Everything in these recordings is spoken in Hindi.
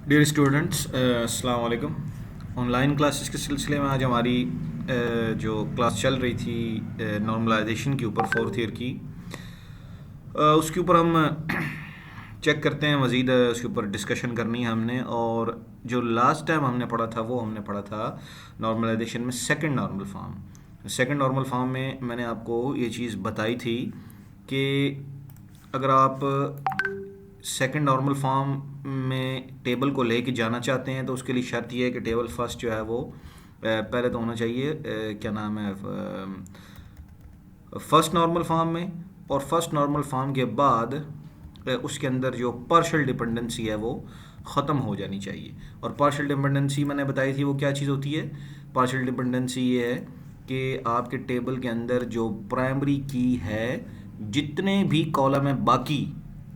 डियर स्टूडेंट्स, अस्सलाम वालेकुम। ऑनलाइन क्लासेस के सिलसिले में आज हमारी जो क्लास चल रही थी नॉर्मलाइजेशन के ऊपर फोर्थ ईयर की, उसके ऊपर हम चेक करते हैं मज़ीद। उसके ऊपर डिस्कशन करनी है हमने। और जो लास्ट टाइम हमने पढ़ा था वो हमने पढ़ा था नॉर्मलाइजेशन में second normal form. Second normal form में मैंने आपको ये चीज़ बताई थी कि अगर आप सेकंड नॉर्मल फॉर्म में टेबल को लेके जाना चाहते हैं तो उसके लिए शर्त यह है कि टेबल फर्स्ट जो है वो पहले तो होना चाहिए, क्या नाम है, फर्स्ट नॉर्मल फॉर्म में। और फर्स्ट नॉर्मल फॉर्म के बाद उसके अंदर जो पार्शियल डिपेंडेंसी है वो ख़त्म हो जानी चाहिए। और पार्शियल डिपेंडेंसी मैंने बताई थी वो क्या चीज़ होती है। पार्शियल डिपेंडेंसी ये है कि आपके टेबल के अंदर जो प्राइमरी की है, जितने भी कॉलम है बाकी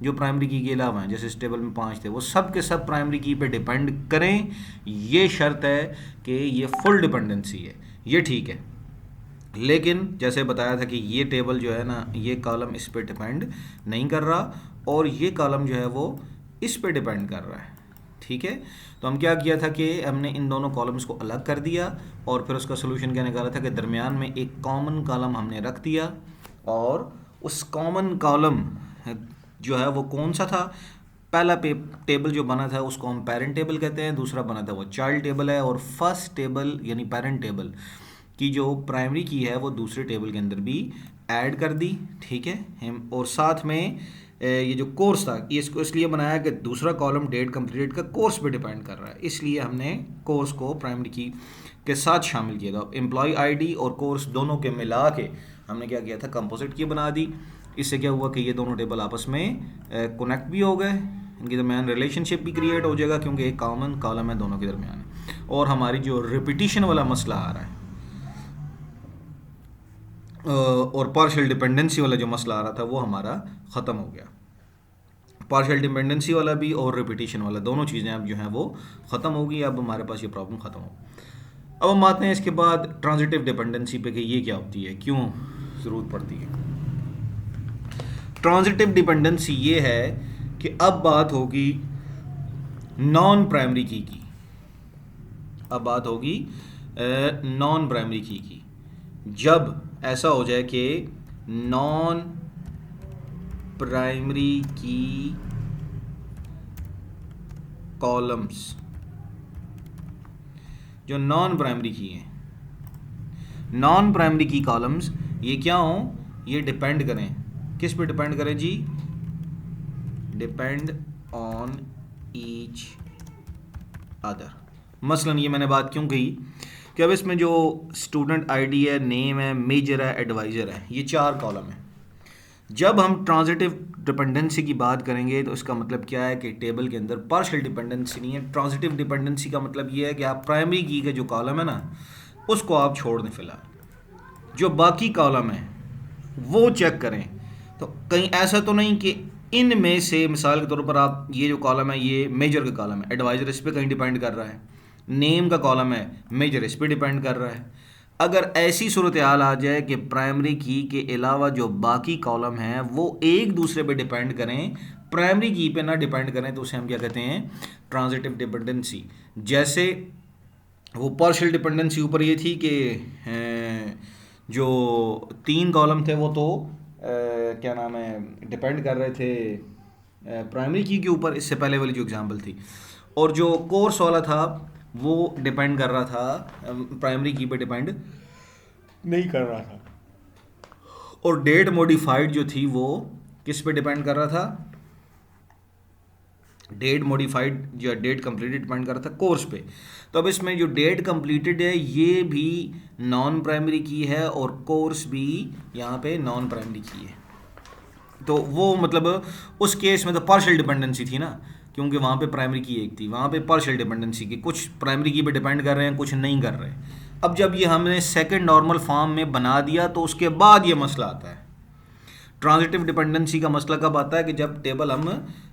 जो प्राइमरी की के अलावा हैं, जैसे इस टेबल में 5 थे, वो सब के सब प्राइमरी की पे डिपेंड करें। ये शर्त है कि ये फुल डिपेंडेंसी है, ये ठीक है। लेकिन जैसे बताया था कि ये टेबल जो है ना, ये कॉलम इस पे डिपेंड नहीं कर रहा और ये कॉलम जो है वो इस पे डिपेंड कर रहा है। ठीक है। तो हम क्या किया था कि हमने इन दोनों कॉलम्स को अलग कर दिया और फिर उसका सोल्यूशन क्या निकाला था कि दरमियान में एक कॉमन कॉलम हमने रख दिया। और उस कॉमन कॉलम जो है वो कौन सा था। पहला टेबल जो बना था उसको हम पेरेंट टेबल कहते हैं, दूसरा बना था वो चाइल्ड टेबल है। और फर्स्ट टेबल यानी पेरेंट टेबल की जो प्राइमरी की है वो दूसरे टेबल के अंदर भी ऐड कर दी। ठीक है। हम और साथ में ये जो कोर्स था ये इसको इसलिए बनाया कि दूसरा कॉलम डेट कंप्लीटेड का कोर्स पे डिपेंड कर रहा है, इसलिए हमने कोर्स को प्राइमरी की के साथ शामिल किया था। एम्प्लॉय आईडी और कोर्स दोनों के मिला के हमने क्या किया था, कंपोजिट की बना दी। इससे क्या हुआ कि ये दोनों टेबल आपस में कनेक्ट भी हो गए, इनके दरमियान रिलेशनशिप भी क्रिएट हो जाएगा क्योंकि एक कॉमन कॉलम है दोनों के दरमियान। और हमारी जो रिपीटिशन वाला मसला आ रहा है और पार्शियल डिपेंडेंसी वाला जो मसला आ रहा था वो हमारा ख़त्म हो गया। पार्शियल डिपेंडेंसी वाला भी और रिपीटिशन वाला दोनों चीज़ें अब जो हैं वो ख़त्म हो गई। अब हमारे पास ये प्रॉब्लम ख़त्म हो। अब हम आते हैं इसके बाद ट्रांजिटिव डिपेंडेंसी पे कि ये क्या होती है, क्यों ज़रूरत पड़ती है। ट्रांजिटिव डिपेंडेंसी ये है कि अब बात होगी नॉन प्राइमरी की। अब बात होगी नॉन प्राइमरी की। जब ऐसा हो जाए कि नॉन प्राइमरी की कॉलम्स, जो नॉन प्राइमरी की हैं, नॉन प्राइमरी की कॉलम्स ये क्या हों, ये डिपेंड करें किस पे डिपेंड करें जी, डिपेंड ऑन ईच अदर। मसलन ये मैंने बात क्यों कही कि अब इसमें जो स्टूडेंट आईडी है, नेम है, मेजर है, एडवाइज़र है, ये 4 कॉलम है। जब हम ट्रांजिटिव डिपेंडेंसी की बात करेंगे तो इसका मतलब क्या है कि टेबल के अंदर पार्शियल डिपेंडेंसी नहीं है। ट्रांजिटिव डिपेंडेंसी का मतलब ये है कि आप प्राइमरी की का जो कॉलम है ना उसको आप छोड़ दें फिलहाल, जो बाकी कॉलम है वो चेक करें। तो कहीं ऐसा तो नहीं कि इनमें से मिसाल के तौर पर आप ये जो कॉलम है ये मेजर का कॉलम है, एडवाइज़र इस पर कहीं डिपेंड कर रहा है, नेम का कॉलम है, मेजर इस पर डिपेंड कर रहा है। अगर ऐसी सूरत हाल आ जाए कि प्राइमरी की के अलावा जो बाकी कॉलम हैं वो एक दूसरे पे डिपेंड करें, प्राइमरी की पे ना डिपेंड करें, तो उसे हम क्या कहते हैं, ट्रांजिटिव डिपेंडेंसी। जैसे वो पार्शियल डिपेंडेंसी ऊपर ये थी कि जो 3 कॉलम थे वो तो क्या नाम है, डिपेंड कर रहे थे प्राइमरी की के ऊपर, इससे पहले वाली जो एग्जांपल थी। और जो कोर्स वाला था वो डिपेंड कर रहा था प्राइमरी की पे डिपेंड नहीं कर रहा था। और डेट मॉडिफाइड जो थी वो किस पे डिपेंड कर रहा था, डेट मॉडिफाइड जो डेट कंप्लीटेड डिपेंड कर रहा था कोर्स पे। तो अब इसमें जो डेट कंप्लीटेड है ये भी नॉन प्राइमरी की है और कोर्स भी यहाँ पे नॉन प्राइमरी की है। तो वो मतलब उस केस में तो पार्शियल डिपेंडेंसी थी ना, क्योंकि वहाँ पे प्राइमरी की एक थी, वहाँ पे पार्शियल डिपेंडेंसी की कुछ प्राइमरी की पे डिपेंड कर रहे हैं कुछ नहीं कर रहे। अब जब ये हमने सेकंड नॉर्मल फॉर्म में बना दिया तो उसके बाद ये मसला आता है। ट्रांजिटिव डिपेंडेंसी का मसला कब आता है कि जब टेबल हम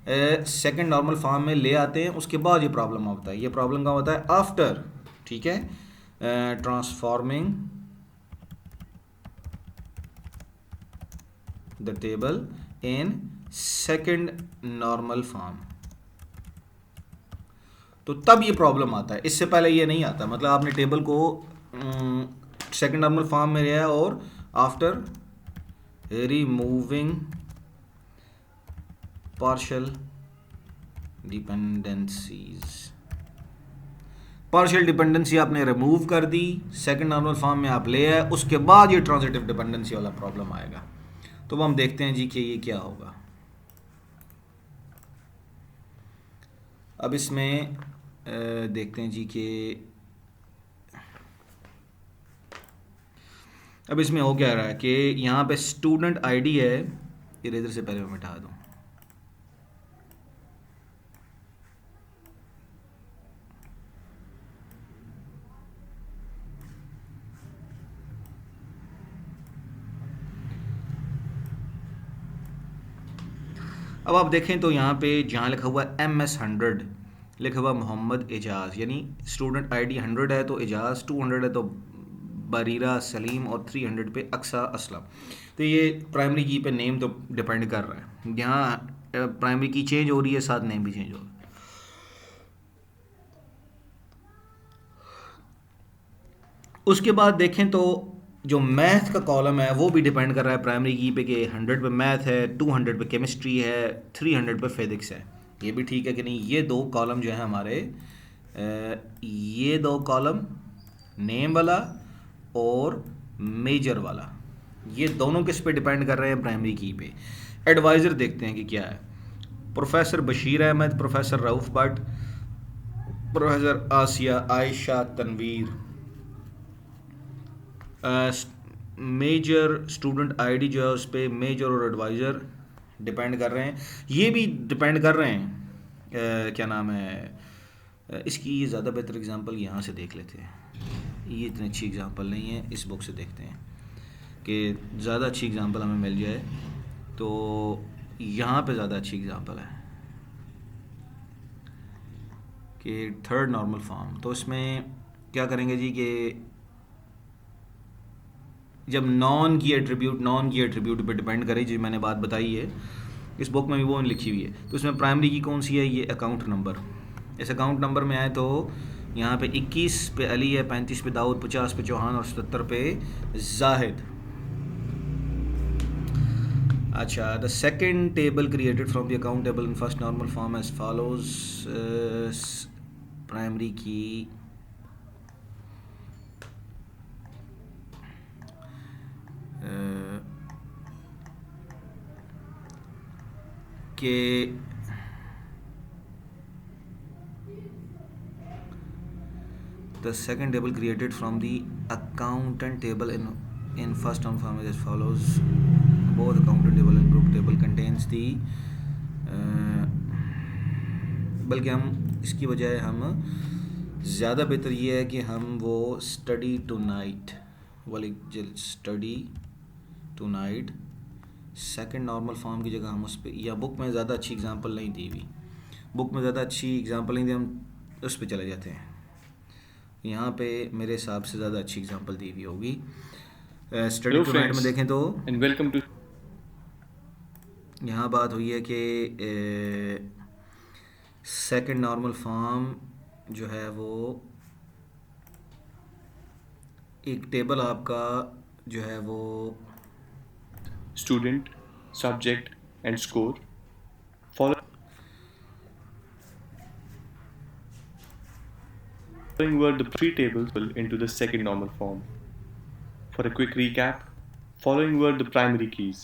सेकंड नॉर्मल फॉर्म में ले आते हैं उसके बाद ये प्रॉब्लम होता है। ये प्रॉब्लम कब होता है, आफ्टर, ठीक है, transforming the table in second normal form. तो तब ये प्रॉब्लम आता है, इससे पहले ये नहीं आता। मतलब आपने टेबल को सेकंड नॉर्मल फॉर्म में लिया और after removing partial dependencies, partial dependency आपने रिमूव कर दी, सेकंड नॉर्मल फॉर्म में आप ले आए, उसके बाद ये ट्रांजिटिव डिपेंडेंसी वाला प्रॉब्लम आएगा। तो हम देखते हैं जी कि ये क्या होगा। अब इसमें देखते हैं जी कि अब इसमें हो क्या रहा है कि यहाँ पे स्टूडेंट आईडी है, इरेजर से पहले मैं मिटा दूँ। अब आप देखें तो यहाँ पे जहाँ लिखा हुआ है MS100 लिखा हुआ मोहम्मद एजाज, यानी स्टूडेंट आईडी 100 है तो एजाज, 200 है तो बरीरा सलीम और 300 पे अक्सा असलम। तो ये प्राइमरी की पे नेम तो डिपेंड कर रहा है, यहाँ प्राइमरी की चेंज हो रही है, साथ नेम भी चेंज हो रहा है। उसके बाद देखें तो जो मैथ का कॉलम है वो भी डिपेंड कर रहा है प्राइमरी की पे कि 100 पे मैथ है, 200 पे केमिस्ट्री है, 300 पे फिजिक्स है। ये भी ठीक है कि नहीं। ये दो कॉलम जो है हमारे, ये दो कॉलम नेम वाला और मेजर वाला, ये दोनों किस पे डिपेंड कर रहे हैं, प्राइमरी की पे। एडवाइज़र देखते हैं कि क्या है। Professor Bashir Ahmad, professor Rauf Bhat, professor Asiya Ayesha Tanveer. Major student ID जो है उस पर मेजर और एडवाइज़र डिपेंड कर रहे हैं। ये भी डिपेंड कर रहे हैं क्या नाम है इसकी, ये ज़्यादा बेहतर एग्जांपल यहाँ से देख लेते हैं। ये इतनी अच्छी एग्जांपल नहीं है, इस बुक से देखते हैं कि ज़्यादा अच्छी एग्जांपल हमें मिल जाए। तो यहाँ पे ज़्यादा अच्छी एग्जांपल है कि थर्ड नॉर्मल फॉर्म। तो इसमें क्या करेंगे जी कि जब नॉन की एट्रीब्यूट पे डिपेंड करे, जो मैंने बात बताई है इस बुक में भी वो लिखी हुई है। तो इसमें प्राइमरी की कौन सी है, ये अकाउंट नंबर। इस अकाउंट नंबर में आए तो यहाँ पे 21 पे अली है, 35 पे दाऊद, 50 पे चौहान और 77 पे जाहिद। अच्छा, the second table created from the account table in first normal form as follows. Primary key के the second table created from the accountant table in first term form is as follows. Both accountant table and group table contains the बल्कि हम इसकी बजाय हम ज़्यादा बेहतर ये है कि हम वो स्टडी टू नाइट वाली study tonight second normal form की जगह हम उस पर, या बुक में ज़्यादा अच्छी एग्जांपल नहीं दी हुई, बुक में ज़्यादा अच्छी एग्जांपल नहीं दी, हम उस पर चले जाते हैं। यहाँ पे मेरे हिसाब से ज़्यादा अच्छी एग्जांपल दी हुई होगी। स्टडी टू नाइट में देखें तो एंड वेलकम टू, यहाँ बात हुई है कि सेकंड नॉर्मल फॉर्म जो है वो एक टेबल आपका जो है वो student, subject and score. Following were the three tables into the second normal form. For a quick recap, following were the primary keys.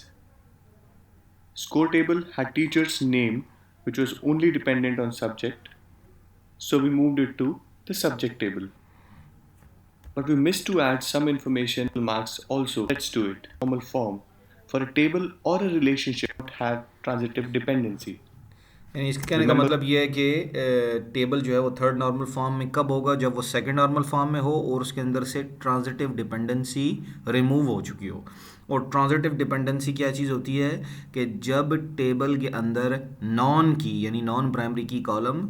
Score table had teacher's name, which was only dependent on subject, so we moved it to the subject table. But we missed to add some information marks also. Let's do it. Normal form. For a table or a relationship would have transitive dependency. यानी इसके कहने का मतलब ये है कि टेबल जो है वो थर्ड नॉर्मल फॉर्म में कब होगा, जब वो सेकंड नॉर्मल फॉर्म में हो और उसके अंदर से ट्रांजिटिव डिपेंडेंसी रिमूव हो चुकी हो। और ट्रांजिटिव डिपेंडेंसी क्या चीज़ होती है कि जब टेबल के अंदर नॉन की यानी नॉन प्राइमरी की कॉलम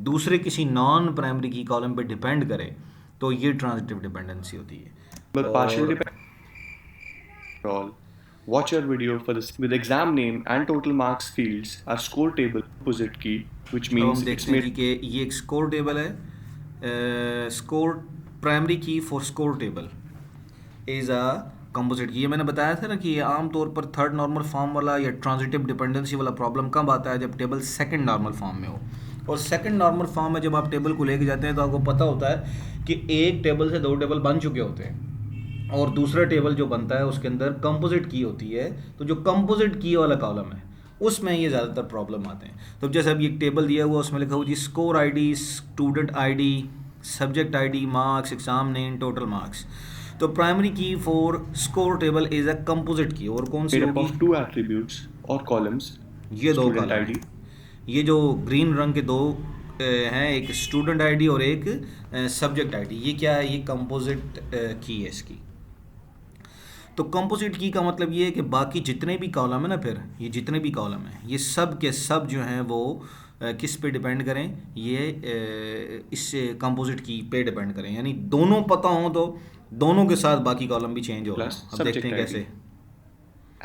दूसरे किसी नॉन प्राइमरी की कॉलम पे डिपेंड करे तो ये ट्रांजिटिव डिपेंडेंसी होती है। But partial dependence all. Watch our video for this. With exam name and total marks fields are score table opposite key, which अब means हम it's देखते हैं जी made कि ये एक स्कोर टेबल है। Score primary key for score table is a composite की। ये मैंने बताया था ना कि ये आमतौर पर थर्ड नॉर्मल फॉर्म वाला या ट्रांजिटिव डिपेंडेंसी वाला प्रॉब्लम कब आता है, जब टेबल सेकंड नॉर्मल फॉर्म में हो। और सेकंड नॉर्मल फॉर्म में जब आप टेबल को लेके जाते हैं तो आपको पता होता है कि एक टेबल से दो टेबल बन चुके होते हैं और दूसरा टेबल जो बनता है उसके अंदर कंपोजिट की होती है। तो जो कंपोजिट की वाला कॉलम है उसमें ये ज़्यादातर प्रॉब्लम आते हैं। तो जैसे अभी एक टेबल दिया हुआ उसमें लिखा हुआ जी score ID, student ID, subject ID, marks, exam name, total marks. तो primary key for score table is a composite key, और कौन सी up होगी? of two attributes or columns, ये दो student कॉलम ID. है। ये जो ग्रीन रंग के दो हैं, एक स्टूडेंट आईडी और एक सब्जेक्ट आईडी, ये क्या है? ये कंपोजिट की है इसकी। तो कंपोजिट की का मतलब ये है कि बाकी जितने भी कॉलम है ना, फिर ये जितने भी कॉलम हैं ये सब के सब जो हैं वो किस पे डिपेंड करें? ये इस कंपोजिट की पे डिपेंड करें, यानी दोनों पता हों तो दोनों के साथ बाकी कॉलम भी चेंज हो रहे Plus हैं। अब देखते subject हैं ID. कैसे।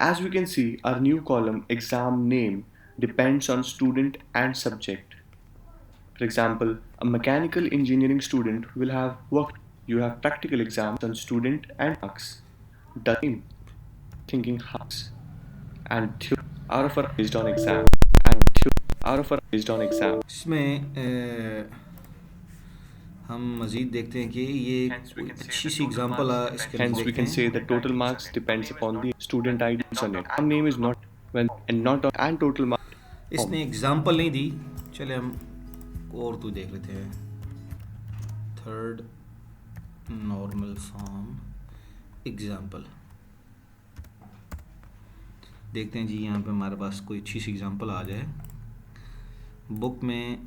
As we can see, our new column exam name depends on student and subject. For example, a mechanical engineering student will have work. You have practical exams on student and marks. The same thinking marks and theory are of based on exam and theory are of based on exam. इसमें हम मज़ीद देखते हैं कि ये कोई अच्छी सी एग्जांपल इसके लिए Hence, we देखते can हैं। say that total marks depends upon the student ID on it. Exam name is not when and not on and total mark. इसने एग्जांपल नहीं दी, चले हम और तो देख लेते हैं। थर्ड नॉर्मल फॉर्म एग्जांपल देखते हैं जी। यहाँ पे हमारे पास कोई अच्छी सी एग्जांपल आ जाए। बुक में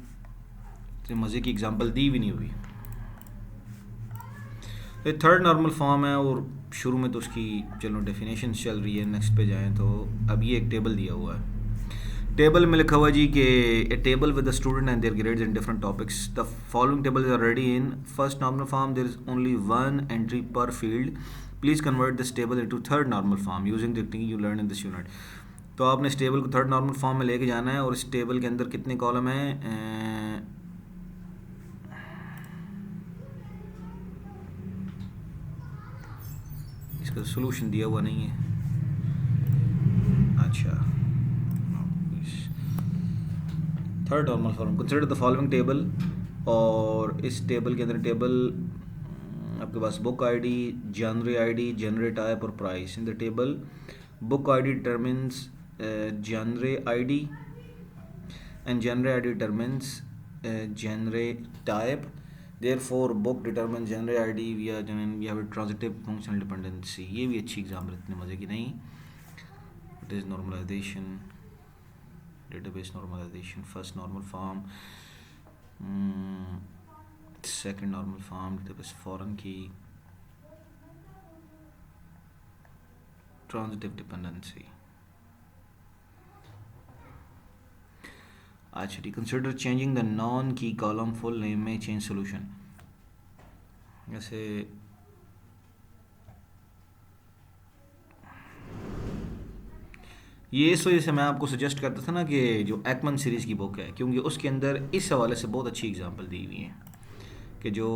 तो मज़े की एग्जांपल दी भी नहीं हुई। तो थर्ड नॉर्मल फॉर्म है और शुरू में तो उसकी चलो डेफिनेशन चल रही है। नेक्स्ट पे जाएं तो अब ये एक टेबल दिया हुआ है। टेबल में लिखा हुआ जी कि a table with the student and their grades in different topics. The following table are ready in first normal form. There is only one entry per field. Please convert this table into third normal form using the technique you learn in this unit. तो आपने इस टेबल को थर्ड नॉर्मल फॉर्म में लेके जाना है और इस टेबल के अंदर कितने कॉलम हैं? इसका सोल्यूशन दिया हुआ नहीं है। अच्छा, third normal form consider the following table. और इस टेबल के अंदर टेबल आपके पास book ID, genre ID, genre type और price. In the table book ID determines genre ID and genre ID determines genre type. Therefore book determines genre ID via we have a transitive functional dependency. ये भी अच्छी एग्जाम्पल, इतने मज़े की नहीं। It is normalization, database normalization, first normal form, second normal form, database foreign key, transitive dependency. Actually, consider changing the non-key column full name में change solution। जैसे ये इस वजह से मैं आपको सजेस्ट करता था ना कि जो एकमन सीरीज़ की बुक है, क्योंकि उसके अंदर इस हवाले से बहुत अच्छी एग्जांपल दी हुई है कि जो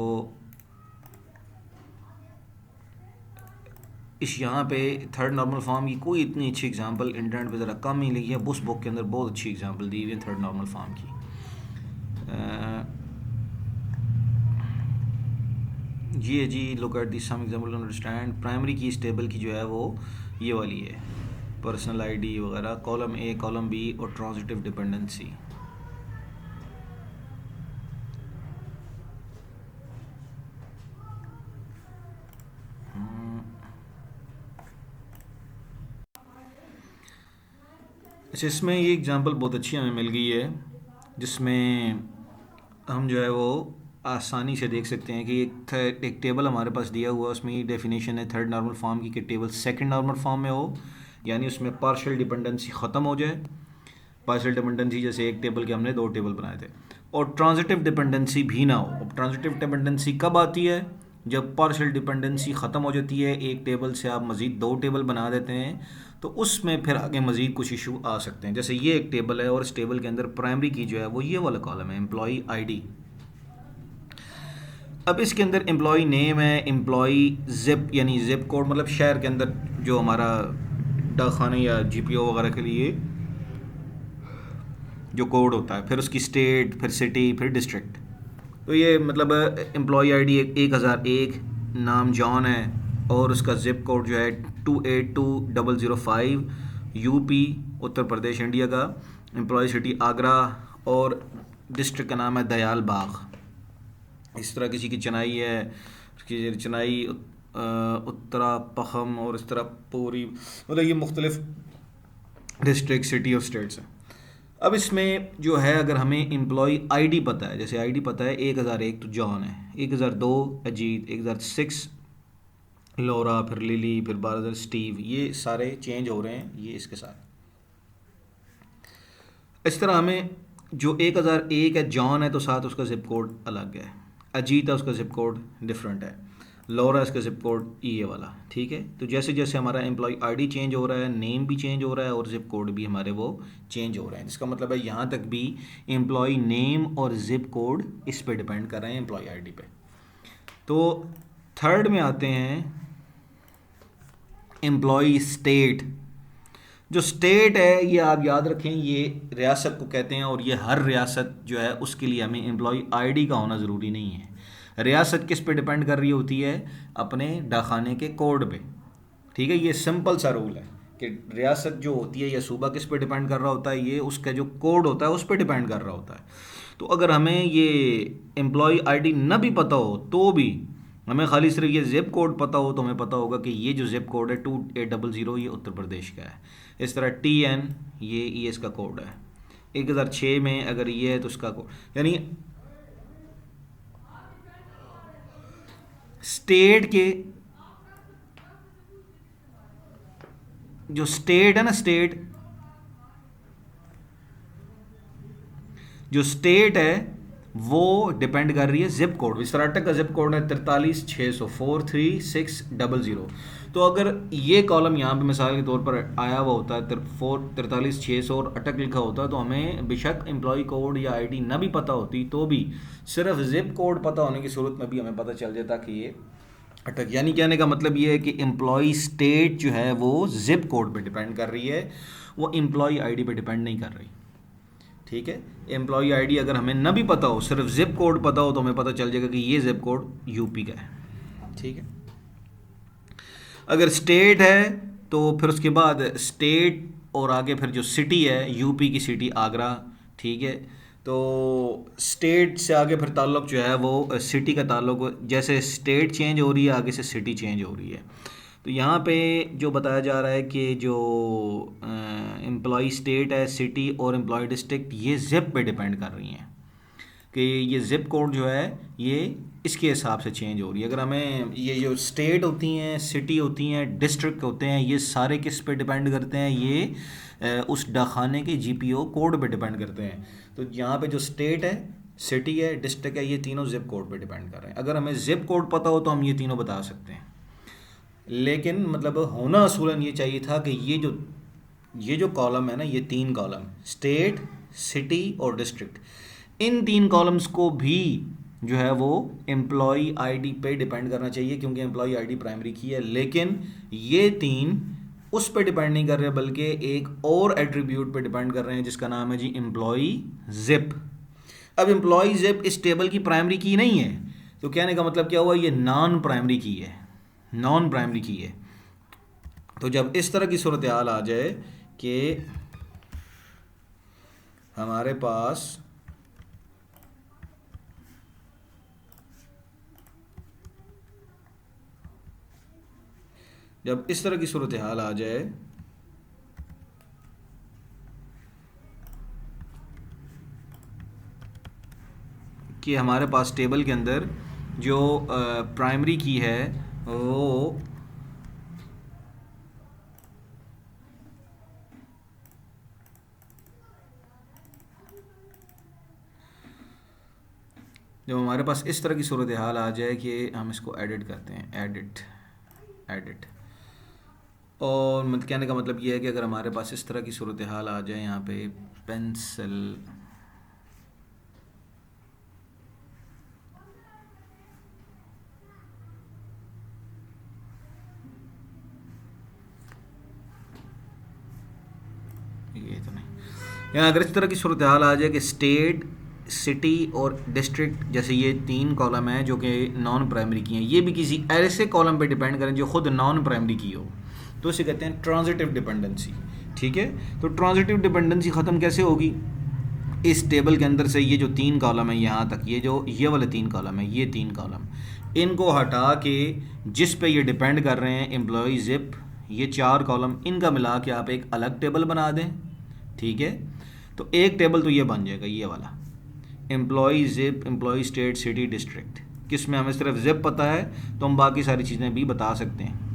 इस यहाँ पे थर्ड नॉर्मल फॉर्म की कोई इतनी अच्छी एग्जांपल इंटरनेट पे ज़रा कम ही लिखी है। उस बुक के अंदर बहुत अच्छी एग्जांपल दी हुई है थर्ड नॉर्मल फॉर्म की। ये जी look at this some example understand. Primary key इस टेबल की जो है वो ये वाली है, पर्सनल आईडी वगैरह, कॉलम ए, कॉलम बी और ट्रांजिटिव डिपेंडेंसी। अच्छा, इसमें ये एग्जांपल बहुत अच्छी हमें मिल गई है जिसमें हम जो है वो आसानी से देख सकते हैं कि एक टेबल हमारे पास दिया हुआ है, उसमें ये डेफिनेशन है थर्ड नॉर्मल फॉर्म की कि टेबल सेकंड नॉर्मल फॉर्म में हो, यानी उसमें पार्शियल डिपेंडेंसी ख़त्म हो जाए। पार्शियल डिपेंडेंसी जैसे एक टेबल के हमने दो टेबल बनाए थे, और ट्रांजिटिव डिपेंडेंसी भी ना हो। अब ट्रांजिटिव डिपेंडेंसी कब आती है? जब पार्शियल डिपेंडेंसी ख़त्म हो जाती है, एक टेबल से आप मज़ीद दो टेबल बना देते हैं तो उसमें फिर आगे मज़ीद कुछ इशू आ सकते हैं। जैसे ये एक टेबल है और इस टेबल के अंदर प्राइमरी की जो है वो ये वाला कॉलम है, एम्प्लॉई आईडी। अब इसके अंदर एम्प्लॉई नेम है, एम्प्लॉई जिप यानी जिप कोड मतलब शहर के अंदर जो हमारा डाकखाने या जीपीओ वगैरह के लिए जो कोड होता है, फिर उसकी स्टेट, फिर सिटी, फिर डिस्ट्रिक्ट। तो ये मतलब एम्प्लॉई आईडी 1001, नाम जॉन है और उसका जिप कोड जो है 282005, यूपी उत्तर प्रदेश इंडिया का। एम्प्लॉय सिटी आगरा और डिस्ट्रिक्ट का नाम है दयाल बाग। इस तरह किसी की चेन्नई है, उसकी चेन्नई उत्तरा पखम और इस तरह पूरी, मतलब ये मुख्तलिफ डिस्ट्रिक्ट, सिटी और स्टेट्स हैं। अब इसमें जो है अगर हमें एम्प्लॉई आईडी पता है, जैसे आईडी पता है 1001 तो जॉन है, 1002 अजीत, 1006 लोरा, फिर लिली, फिर 12 स्टीव, ये सारे चेंज हो रहे हैं ये इसके साथ। इस तरह हमें जो 1001 है जॉन है तो साथ उसका जिप कोड अलग है, अजीत है उसका जिप कोड डिफरेंट है, लोरा इसका जिप कोड ये वाला, ठीक है। तो जैसे जैसे हमारा एम्प्लॉय आईडी चेंज हो रहा है, नेम भी चेंज हो रहा है और जिप कोड भी हमारे वो चेंज हो रहे हैं, जिसका मतलब है यहाँ तक भी एम्प्लॉय नेम और जिप कोड इस पे डिपेंड कर रहे हैं एम्प्लॉय आईडी पे। तो थर्ड में आते हैं एम्प्लॉय स्टेट। जो स्टेट है ये आप याद रखें, ये रियासत को कहते हैं और ये हर रियासत जो है उसके लिए हमें एम्प्लॉय आईडी का होना ज़रूरी नहीं है। रियासत किस पे डिपेंड कर रही होती है? अपने डाकखाने के कोड पे, ठीक है। ये सिंपल सा रूल है कि रियासत जो होती है या सूबा किस पे डिपेंड कर रहा होता है, ये उसका जो कोड होता है उस पर डिपेंड कर रहा होता है। तो अगर हमें ये एम्प्लॉय आईडी ना भी पता हो तो भी हमें खाली सिर्फ ये जिप कोड पता हो तो हमें पता होगा कि ये जो जिप कोड है 2800 ये उत्तर प्रदेश का है। इस तरह TN ये इसका कोड है। 1006 में अगर ये है तो उसका कोड, यानी स्टेट के जो स्टेट है ना, जो स्टेट है वो डिपेंड कर रही है जिप कोड। इस कर्नाटक का जिप कोड है 43,600,43600। तो अगर ये कॉलम यहाँ पे मिसाल के तौर पर आया हुआ होता है 43,600 और अटक लिखा होता है, तो हमें बेशक एम्प्लॉय कोड या आईडी ना भी पता होती तो भी सिर्फ जिप कोड पता होने की सूरत में भी हमें पता चल जाता कि ये अटक। यानी कहने का मतलब ये है कि एम्प्लॉय स्टेट जो है वो जिप कोड पे डिपेंड कर रही है, वो एम्प्लॉय आईडी पे डिपेंड नहीं कर रही, ठीक है। एम्प्लॉय आईडी अगर हमें ना भी पता हो, सिर्फ जिप कोड पता हो तो हमें पता चल जाएगा कि ये जिप कोड यूपी का है, ठीक है। अगर स्टेट है तो फिर उसके बाद स्टेट और आगे फिर जो सिटी है, यूपी की सिटी आगरा, ठीक है। तो स्टेट से आगे फिर ताल्लुक़ जो है वो सिटी का ताल्लुक़, जैसे स्टेट चेंज हो रही है आगे से सिटी चेंज हो रही है। तो यहाँ पे जो बताया जा रहा है कि जो एम्प्लॉय स्टेट है, सिटी और एम्प्लॉय डिस्ट्रिक्ट ये जिप पे डिपेंड कर रही हैं कि ये जिप कोड जो है ये इसके हिसाब से चेंज हो रही है। अगर हमें ये जो स्टेट होती हैं, सिटी होती हैं, डिस्ट्रिक्ट होते हैं, ये सारे किस पे डिपेंड करते हैं? ये उस डाकखाने के जीपीओ कोड पे डिपेंड करते हैं। तो यहाँ पे जो स्टेट है, सिटी है, डिस्ट्रिक्ट है, ये तीनों जिप कोड पे डिपेंड कर रहे हैं। अगर हमें जिप कोड पता हो तो हम ये तीनों बता सकते हैं, लेकिन मतलब होना असूलन ये चाहिए था कि ये जो कॉलम है ना, ये 3 कॉलम स्टेट, सिटी और डिस्ट्रिक्ट, इन 3 कॉलम्स को भी जो है वो एम्प्लॉय आईडी पे डिपेंड करना चाहिए क्योंकि एम्प्लॉय आईडी प्राइमरी की है। लेकिन ये 3 उस पे डिपेंड नहीं कर रहे बल्कि एक और एट्रीब्यूट पे डिपेंड कर रहे हैं जिसका नाम है जी एम्प्लॉय जिप। अब एम्प्लॉय जिप इस टेबल की प्राइमरी की नहीं है, तो कहने का मतलब क्या हुआ? ये नॉन प्राइमरी की है, नॉन प्राइमरी की है। तो जब इस तरह की सूरत हाल आ जाए कि हमारे पास जब इस तरह की सूरत हाल आ जाए कि हमारे पास टेबल के अंदर जो प्राइमरी की है वो जब हमारे पास इस तरह की सूरत हाल आ जाए कि हम इसको एडिट करते हैं, एडिट और मतलब कहने का मतलब ये है कि अगर हमारे पास इस तरह की सूरत हाल आ जाए, यहाँ पे पेंसिल, ये तो नहीं, यहाँ अगर इस तरह की सूरत हाल आ जाए कि स्टेट, सिटी और डिस्ट्रिक्ट जैसे ये तीन कॉलम हैं जो कि नॉन प्राइमरी की हैं, ये भी किसी ऐसे कॉलम पे डिपेंड करें जो खुद नॉन प्राइमरी की हो, तो इसे कहते हैं ट्रांजिटिव डिपेंडेंसी। ठीक है, तो ट्रांजिटिव डिपेंडेंसी ख़त्म कैसे होगी? इस टेबल के अंदर से ये जो तीन कॉलम है यहाँ तक, ये वाले तीन कॉलम है, ये तीन कॉलम, इनको हटा के जिस पे ये डिपेंड कर रहे हैं एम्प्लॉय जिप, ये चार कॉलम, इनका मिला के आप एक अलग टेबल बना दें। ठीक है, तो एक टेबल तो ये बन जाएगा, ये वाला employ zip, employ state, city, district. किस में हमें सिर्फ जिप पता है तो हम बाकी सारी चीज़ें भी बता सकते हैं।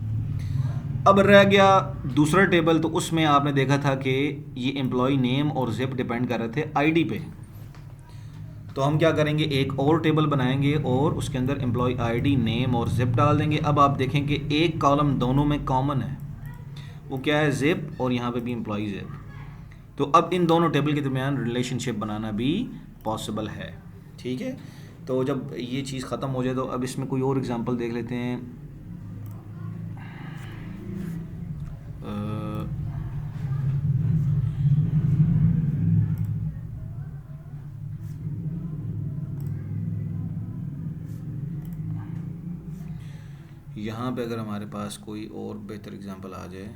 अब रह गया दूसरा टेबल, तो उसमें आपने देखा था कि ये एम्प्लॉय नेम और जिप डिपेंड कर रहे थे आईडी पे। तो हम क्या करेंगे, एक और टेबल बनाएंगे और उसके अंदर एम्प्लॉय आईडी, नेम और जिप डाल देंगे। अब आप देखें कि एक कॉलम दोनों में कॉमन है, वो क्या है, जिप, और यहाँ पे भी एम्प्लॉय जिप। तो अब इन दोनों टेबल के दरमियान रिलेशनशिप बनाना भी पॉसिबल है। ठीक है, तो जब ये चीज़ ख़त्म हो जाए तो अब इसमें कोई और एग्जांपल देख लेते हैं। यहाँ पे अगर हमारे पास कोई और बेहतर एग्जांपल आ जाए,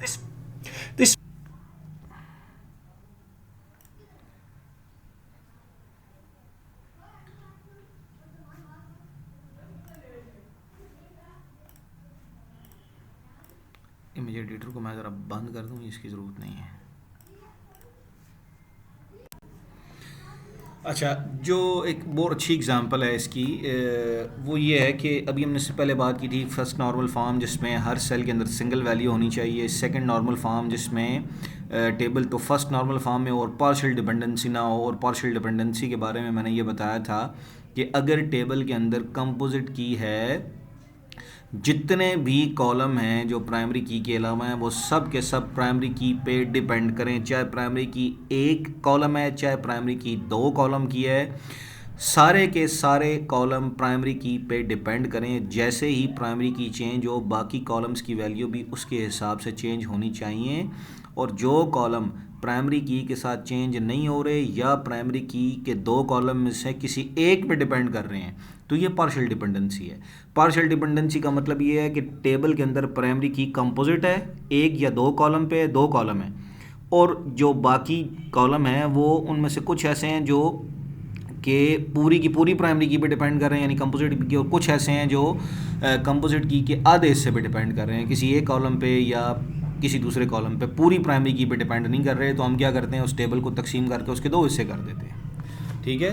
This this इमेज एडिटर को मैं ज़रा बंद कर दूँ, इसकी ज़रूरत नहीं है। अच्छा, जो एक बहुत अच्छी एग्जांपल है इसकी, वो ये है कि अभी हमने इससे पहले बात की थी फर्स्ट नॉर्मल फॉर्म जिसमें हर सेल के अंदर सिंगल वैल्यू होनी चाहिए, सेकंड नॉर्मल फॉर्म जिसमें टेबल तो फर्स्ट नॉर्मल फॉर्म में और पार्शियल डिपेंडेंसी ना हो। और पार्शियल डिपेंडेंसी के बारे में मैंने ये बताया था कि अगर टेबल के अंदर कंपोजिट की है, जितने भी कॉलम हैं जो प्राइमरी की के अलावा हैं वो सब के सब प्राइमरी की पे डिपेंड करें, चाहे प्राइमरी की एक कॉलम है चाहे प्राइमरी की दो कॉलम की है, सारे के सारे कॉलम प्राइमरी की पे डिपेंड करें। जैसे ही प्राइमरी की चेंज हो बाकी कॉलम्स की वैल्यू भी उसके हिसाब से चेंज होनी चाहिए। और जो कॉलम प्राइमरी की के साथ चेंज नहीं हो रहे या प्राइमरी की के दो कॉलम में से किसी एक पे डिपेंड कर रहे हैं तो ये पार्शियल डिपेंडेंसी है। पार्शियल डिपेंडेंसी का मतलब ये है कि टेबल के अंदर प्राइमरी की कंपोजिट है, एक या दो कॉलम पे दो कॉलम है, और जो बाकी कॉलम हैं वो उनमें से कुछ ऐसे हैं जो कि पूरी की पूरी प्राइमरी की पे डिपेंड कर रहे हैं यानी कंपोजिट की, और कुछ ऐसे हैं जो कंपोजिट की के आधे हिस्से पे डिपेंड कर रहे हैं, किसी एक कॉलम पे या किसी दूसरे कॉलम पे, पूरी प्राइमरी की पे डिपेंड नहीं कर रहे। तो हम क्या करते हैं, उस टेबल को तकसीम करके उसके दो हिस्से कर देते हैं। ठीक है,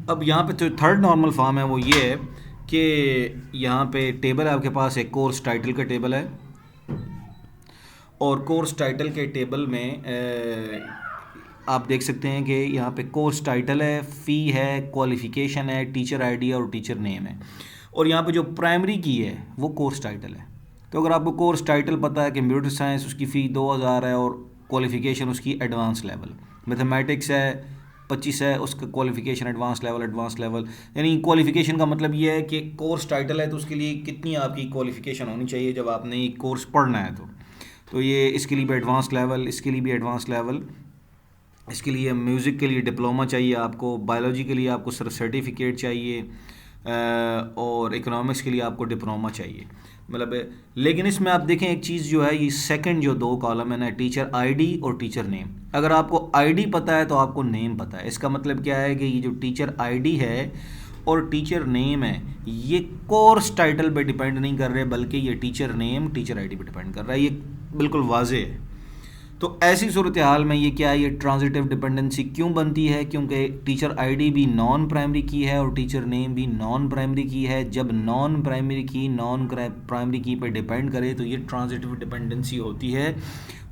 अब यहाँ पे जो थर्ड नॉर्मल फॉर्म है वो ये है कि यहाँ पे टेबल है आपके पास, एक कोर्स टाइटल का टेबल है, और कोर्स टाइटल के टेबल में आप देख सकते हैं कि यहाँ पे कोर्स टाइटल है, फ़ी है, क्वालिफ़िकेशन है, टीचर आईडी और टीचर नेम है। और यहाँ पे जो प्राइमरी की है वो कोर्स टाइटल है। तो अगर आपको कोर्स टाइटल पता है कंप्यूटर साइंस, उसकी फ़ी 2000 है और क्वालिफ़िकेशन उसकी एडवांस लेवल, मैथमेटिक्स है 25 है, उसका क्वालिफ़िकेशन एडवांस लेवल, यानी क्वालिफ़िकेशन का मतलब ये है कि कोर्स टाइटल है तो उसके लिए कितनी आपकी क्वालिफ़िकेशन होनी चाहिए जब आपने ये कोर्स पढ़ना है। तो ये इसके लिए भी एडवांस लेवल, इसके लिए भी एडवांस लेवल, इसके लिए म्यूज़िक के लिए डिप्लोमा चाहिए आपको, बायोलॉजी के लिए आपको सिर्फ सर्टिफिकेट चाहिए, और इकोनॉमिक्स के लिए आपको डिप्लोमा चाहिए मतलब। लेकिन इसमें आप देखें एक चीज़ जो है, ये सेकंड जो दो कॉलम है ना, टीचर आईडी और टीचर नेम, अगर आपको आईडी पता है तो आपको नेम पता है। इसका मतलब क्या है कि ये जो टीचर आईडी है और टीचर नेम है ये कोर्स टाइटल पे डिपेंड नहीं कर रहे, बल्कि ये टीचर नेम टीचर आईडी पे डिपेंड कर रहा है। ये बिल्कुल वाज़ेह है। तो ऐसी सूरत हाल में ये क्या है, ये ट्रांजिटिव डिपेंडेंसी क्यों बनती है? क्योंकि टीचर आईडी भी नॉन प्राइमरी की है और टीचर नेम भी नॉन प्राइमरी की है। जब नॉन प्राइमरी की नॉन प्राइमरी की पे डिपेंड करे तो ये ट्रांजिटिव डिपेंडेंसी होती है।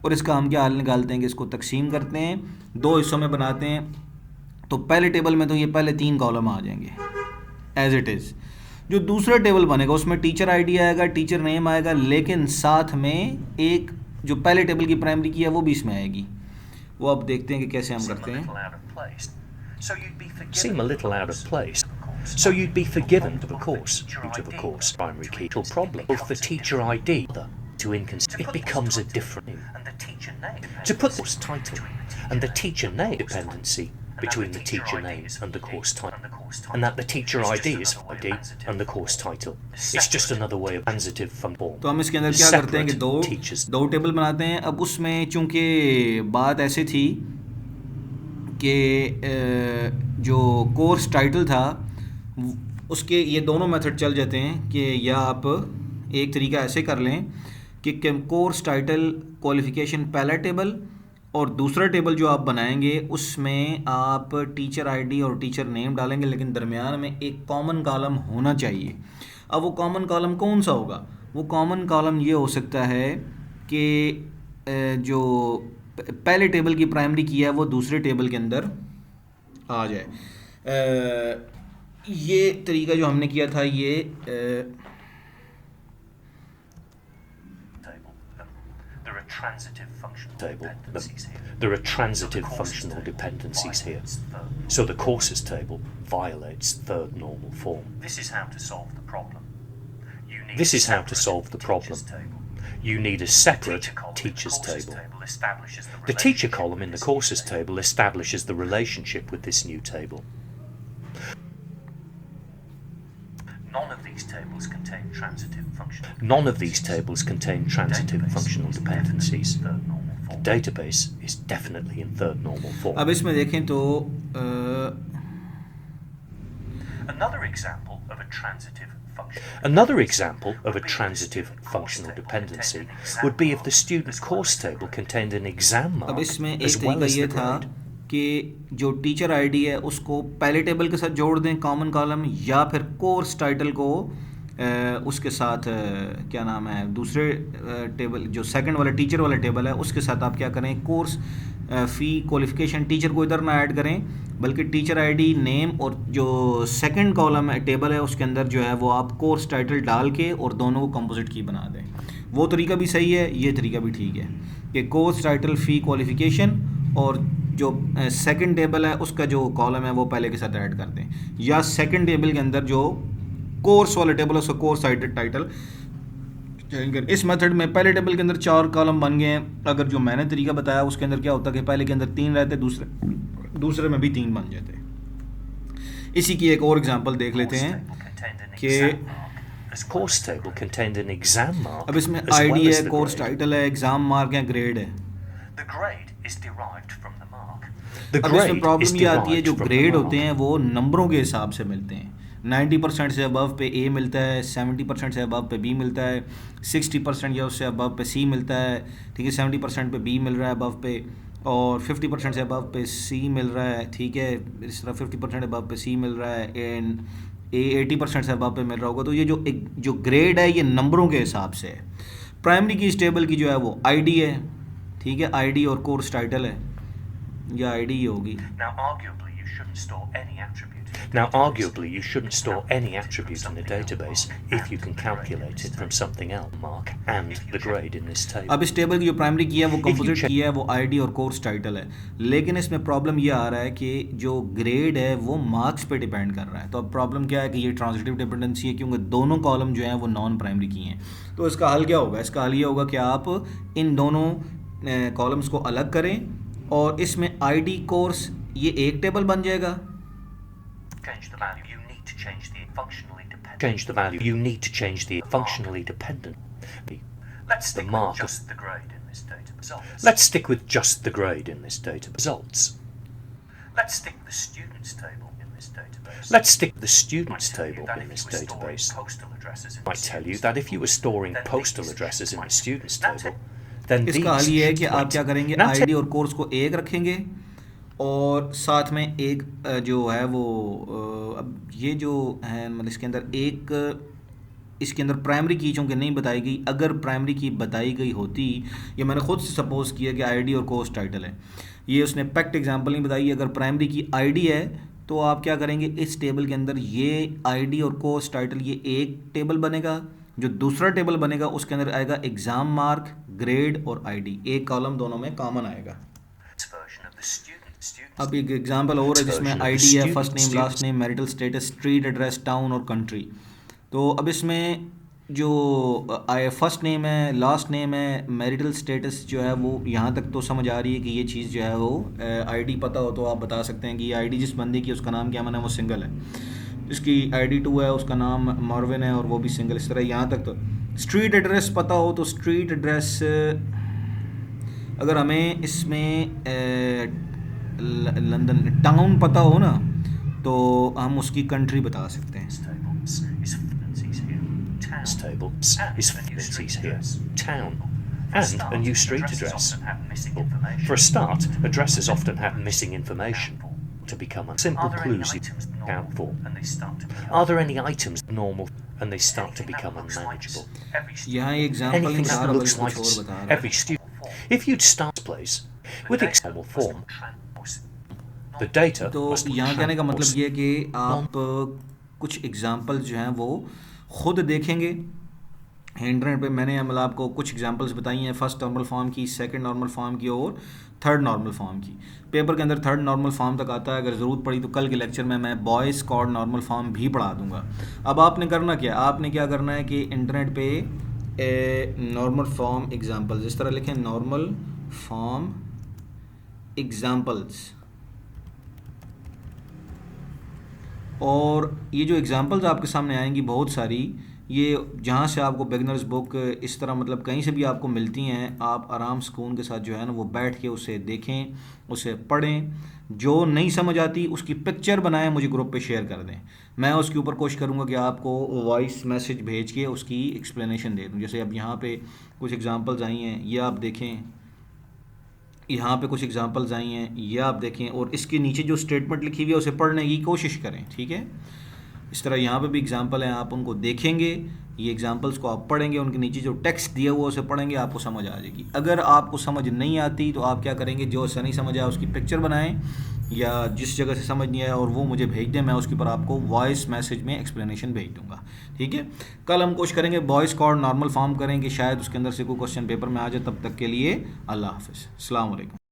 और इसका हम क्या हल निकालते हैं कि इसको तकसीम करते हैं, दो हिस्सों में बनाते हैं। तो पहले टेबल में तो ये पहले 3 कॉलम आ जाएंगे एज इट इज़। जो दूसरा टेबल बनेगा उसमें टीचर आईडी आएगा, टीचर नेम आएगा, लेकिन साथ में एक जो पहले टेबल की प्राइमरी की है वो भी इसमें आएगी। वो अब देखते हैं कि कैसे हम करते हैं। Seem a little out of place. So you'd be forgiven of a course, due to the course primary key to a problem. If the teacher ID to it becomes a different name. To put this title and the teacher name dependency between the teacher name and the course title, and that the teacher ID is ID and the course title. It's just another way of transitive form. तो हम इसके अंदर क्या करते हैं कि दो टेबल बनाते हैं। अब उसमें चूंकि बात ऐसे थी कि जो कोर्स टाइटल था उसके ये दोनों मेथड चल जाते हैं कि या आप एक तरीका ऐसे कर लें कि कोर्स टाइटल क्वालिफ़िकेशन पहला टेबल और दूसरा टेबल जो आप बनाएंगे उसमें आप टीचर आईडी और टीचर नेम डालेंगे, लेकिन दरमियान में एक कॉमन कॉलम होना चाहिए। अब वो कॉमन कॉलम कौन सा होगा? वो कॉमन कॉलम ये हो सकता है कि जो पहले टेबल की प्राइमरी की है वो दूसरे टेबल के अंदर आ जाए। ये तरीका जो हमने किया था ये There are transitive functional dependencies here. So the courses table violates third normal form. This is how to solve the problem. You need a separate teachers table. The teacher column in the courses table establishes the relationship with this new table. None of these tables contain transitive functional dependencies. The database is definitely in third normal form. अब इसमें देखें तो Another example of a transitive functional dependency would be if the student course table contained an exam अब mark इसमें एक as well तरीका as ये the था grade. कि जो टीचर आईडी है उसको पहले टेबल के साथ जोड़ दें कॉमन कॉलम, या फिर कोर्स टाइटल को उसके साथ क्या नाम है दूसरे टेबल जो सेकंड वाला टीचर वाला टेबल है उसके साथ आप क्या करें कोर्स फ़ी क्वालिफ़िकेशन टीचर को इधर ना ऐड करें, बल्कि टीचर आईडी नेम और जो सेकंड कॉलम है टेबल है उसके अंदर जो है वो आप कोर्स टाइटल डाल के और दोनों को कंपोजिट की बना दें। वो तरीका भी सही है, ये तरीका भी ठीक है कि कोर्स टाइटल फ़ी क्वालिफ़िकेशन और जो सेकंड टेबल है उसका जो कॉलम है वो पहले के साथ ऐड कर दें, या सेकंड टेबल के अंदर जो कोर्स वाला टेबल है उसका कोर्स टाइटल चेंज करें। इस मेथड में पहले टेबल के अंदर 4 कॉलम बन गए हैं। अगर जो मैंने तरीका बताया उसके अंदर क्या होता है कि पहले के अंदर 3 रहते, दूसरे में भी 3 बन जाते। इसी की एक और एग्जांपल देख लेते हैं कि course table contained an exam mark. अब इसमें as well आईडी as है, the कोर्स grade. टाइटल है, एग्जाम मार्क है, ग्रेड है। The grade is derived from the mark. The अब इसमें grade is प्रॉब्लम ये आती है derived जो from the ग्रेड mark. होते हैं वो नंबरों के हिसाब से मिलते हैं। 90% से अबव पे ए मिलता है, 70% से अबव पे बी मिलता है, 60% या उससे अबव पे सी मिलता है, ठीक है, 70% पे बी मिल रहा है अबव पे, और 50% से अबव पे सी मिल रहा है, ठीक है, इस तरह 50% अबव पे सी मिल रहा है, एंड ए 80% से अबव पे मिल रहा होगा। तो ये जो ग्रेड है ये नंबरों के हिसाब से है। प्राइमरी की इस टेबल की जो है वो आईडी है, ठीक है, आईडी और कोर्स टाइटल है, या आईडी ही होगी। Now, arguably, you shouldn't store any attribute. Now, arguably, you shouldn't store any attribute in the database if you can calculate it from something else, mark and the grade in this table. अब इस टेबल की जो प्राइमरी की है वो कंपोजिट check- की है, वो आईडी और कोर्स टाइटल है, लेकिन इसमें प्रॉब्लम ये आ रहा है कि जो ग्रेड है वो मार्क्स पे डिपेंड कर रहा है। तो अब प्रॉब्लम क्या है कि ये ट्रांजिटिव डिपेंडेंसी है क्योंकि दोनों कॉलम जो हैं वो नॉन प्राइमरी की हैं। तो इसका हल क्या होगा? इसका हल ये होगा कि आप इन दोनों कॉलम्स को अलग करें और इसमें आईडी कोर्स ये एक टेबल बन जाएगा। Change the value. You need to change the functionally dependent. Change the value. You need to change the functionally dependent. Let's stick mark with just the grade in this data results. Let's stick with just the grade in this data results. Let's stick the students table in this database. Let's stick the students Might tell you table that in if this you were storing database. postal addresses in Might the tell you students that if you were storing then postal these addresses in the might- students That's table, it. then इसका हल these ये है कि should आप point- क्या करेंगे, Now आईडी और कोर्स को एक रखेंगे और साथ में एक जो है वो अब ये जो है मतलब इसके अंदर एक इसके अंदर प्राइमरी की चूँकि नहीं बताई गई, अगर प्राइमरी की बताई गई होती, ये मैंने खुद से सपोज़ किया कि आईडी और कोर्स टाइटल है, ये उसने पैक्ट एग्जांपल नहीं बताई, अगर प्राइमरी की आईडी है तो आप क्या करेंगे, इस टेबल के अंदर ये आईडी और कोर्स टाइटल ये एक टेबल बनेगा, जो दूसरा टेबल बनेगा उसके अंदर आएगा एग्ज़ाम मार्क, ग्रेड और आईडी, एक कॉलम दोनों में कॉमन आएगा। अब एक एग्जांपल और है जिसमें आईडी है, first name, last name, marital status, street address, town और कंट्री। तो अब इसमें जो फर्स्ट नेम है, लास्ट नेम है, मैरिटल स्टेटस जो है वो यहाँ तक तो समझ आ रही है कि ये चीज़ जो है वो आईडी पता हो तो आप बता सकते हैं कि ये आईडी जिस बंदे की उसका नाम क्या माना है वो सिंगल है, जिसकी आईडी 2 है उसका नाम मार्विन है और वो भी सिंगल, इस तरह यहाँ तक। तो स्ट्रीट एड्रेस पता हो तो स्ट्रीट एड्रेस, अगर हमें इसमें लंदन टाउन पता हो ना तो हम उसकी कंट्री बता सकते हैं। Table is cities here, town, and a new street address. For a start, addresses often have missing information to become a simple clues you account for. Are there any items normal and they start to become unmanageable? यहाँ ये एग्जांपल Anything that नहीं looks like कुछ और बता रहा है। every student. If you'd start place with its normal form, the data तो must यहाँ कहने का मतलब transpose. ये है कि आप कुछ एग्जांपल्स जो हैं वो ख़ुद देखेंगे इंटरनेट पे। मैंने मतलब आपको कुछ एग्जांपल्स बताई हैं, फर्स्ट नॉर्मल फॉर्म की, सेकंड नॉर्मल फॉर्म की और थर्ड नॉर्मल फॉर्म की। पेपर के अंदर थर्ड नॉर्मल फॉर्म तक आता है, अगर ज़रूरत पड़ी तो कल के लेक्चर में मैं बॉयज़ कॉड नॉर्मल फॉर्म भी पढ़ा दूंगा। अब आपने करना क्या, आपने क्या करना है कि इंटरनेट पे नॉर्मल फॉर्म एग्जांपल्स इस तरह लिखें, नॉर्मल फॉर्म एग्जांपल्स, और ये जो एग्जांपल्स आपके सामने आएंगी बहुत सारी, ये जहाँ से आपको बिगनर्स बुक इस तरह मतलब कहीं से भी आपको मिलती हैं, आप आराम सुकून के साथ जो है ना वो बैठ के उसे देखें, उसे पढ़ें। जो नहीं समझ आती उसकी पिक्चर बनाएं, मुझे ग्रुप पे शेयर कर दें, मैं उसके ऊपर कोशिश करूँगा कि आपको वॉइस मैसेज भेज के उसकी एक्सप्लेनेशन दे दूँ। जैसे अब यहाँ पे कुछ एग्जांपल्स आई हैं, ये आप देखें, यहाँ पे कुछ एग्जांपल्स आई हैं, ये आप देखें, और इसके नीचे जो स्टेटमेंट लिखी हुई है उसे पढ़ने की कोशिश करें, ठीक है। इस तरह यहाँ पे भी एग्जांपल हैं, आप उनको देखेंगे, ये एग्जांपल्स को आप पढ़ेंगे, उनके नीचे जो टेक्स्ट दिया हुआ उसे पढ़ेंगे, आपको समझ आ जाएगी। अगर आपको समझ नहीं आती तो आप क्या करेंगे, जो ऐसा नहीं समझ आया उसकी पिक्चर बनाएं, या जिस जगह से समझ नहीं आया और वो मुझे भेज दें, मैं उसके ऊपर आपको वॉइस मैसेज में एक्सप्लेनेशन भेज दूँगा, ठीक है। कल हम कोशिश करेंगे बॉयज़ कॉड नॉर्मल फॉर्म करें कि शायद उसके अंदर से कोई क्वेश्चन पेपर में आ जाए। तब तक के लिए अल्लाह हाफ़िज़, अस्सलाम वालेकुम।